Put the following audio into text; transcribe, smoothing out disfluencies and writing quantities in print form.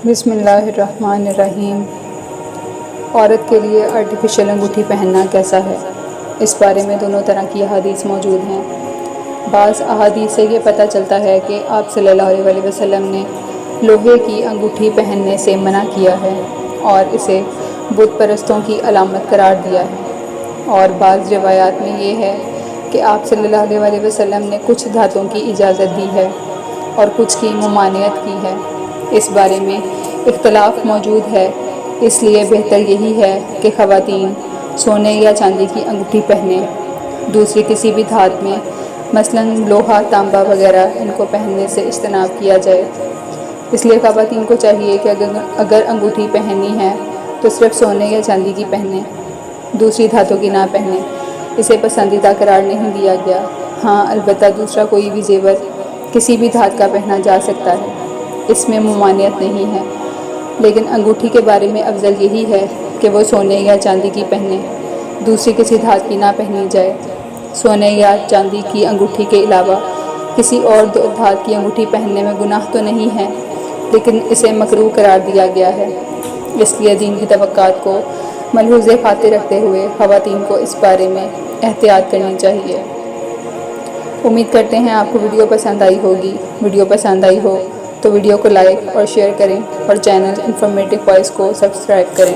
بسم اللہ الرحمن الرحیم۔ عورت کے لیے آرٹیفیشل انگوٹھی پہننا کیسا ہے؟ اس بارے میں دونوں طرح کی احادیث موجود ہیں۔ بعض احادیث سے یہ پتہ چلتا ہے کہ آپ صلی اللہ علیہ وسلم نے لوہے کی انگوٹھی پہننے سے منع کیا ہے اور اسے بت پرستوں کی علامت قرار دیا ہے، اور بعض روایات میں یہ ہے کہ آپ صلی اللہ علیہ وسلم نے کچھ دھاتوں کی اجازت دی ہے اور کچھ کی ممانعت کی ہے۔ اس بارے میں اختلاف موجود ہے، اس لیے بہتر یہی ہے کہ خواتین سونے یا چاندی کی انگوٹھی پہنیں، دوسری کسی بھی دھات میں مثلاً لوہا، تانبا وغیرہ ان کو پہننے سے اجتناب کیا جائے۔ اس لیے خواتین کو چاہیے کہ اگر انگوٹھی پہننی ہے تو صرف سونے یا چاندی کی پہنیں، دوسری دھاتوں کی نہ پہنیں۔ اسے پسندیدہ قرار نہیں دیا گیا۔ ہاں، البتہ دوسرا کوئی بھی زیور کسی بھی دھات کا پہنا جا سکتا ہے، اس میں ممانعت نہیں ہے، لیکن انگوٹھی کے بارے میں افضل یہی ہے کہ وہ سونے یا چاندی کی پہنیں، دوسری کسی دھات کی نہ پہنی جائے۔ سونے یا چاندی کی انگوٹھی کے علاوہ کسی اور دھات کی انگوٹھی پہننے میں گناہ تو نہیں ہے، لیکن اسے مکروہ قرار دیا گیا ہے۔ اس لیے دین کی توقعات کو ملحوظ خاطر رکھتے ہوئے خواتین کو اس بارے میں احتیاط کرنی چاہیے۔ امید کرتے ہیں آپ کو ویڈیو پسند آئی ہوگی۔ ویڈیو پسند آئی ہو تو ویڈیو کو لائک اور شیئر کریں اور چینل انفارمیٹو وائس کو سبسکرائب کریں۔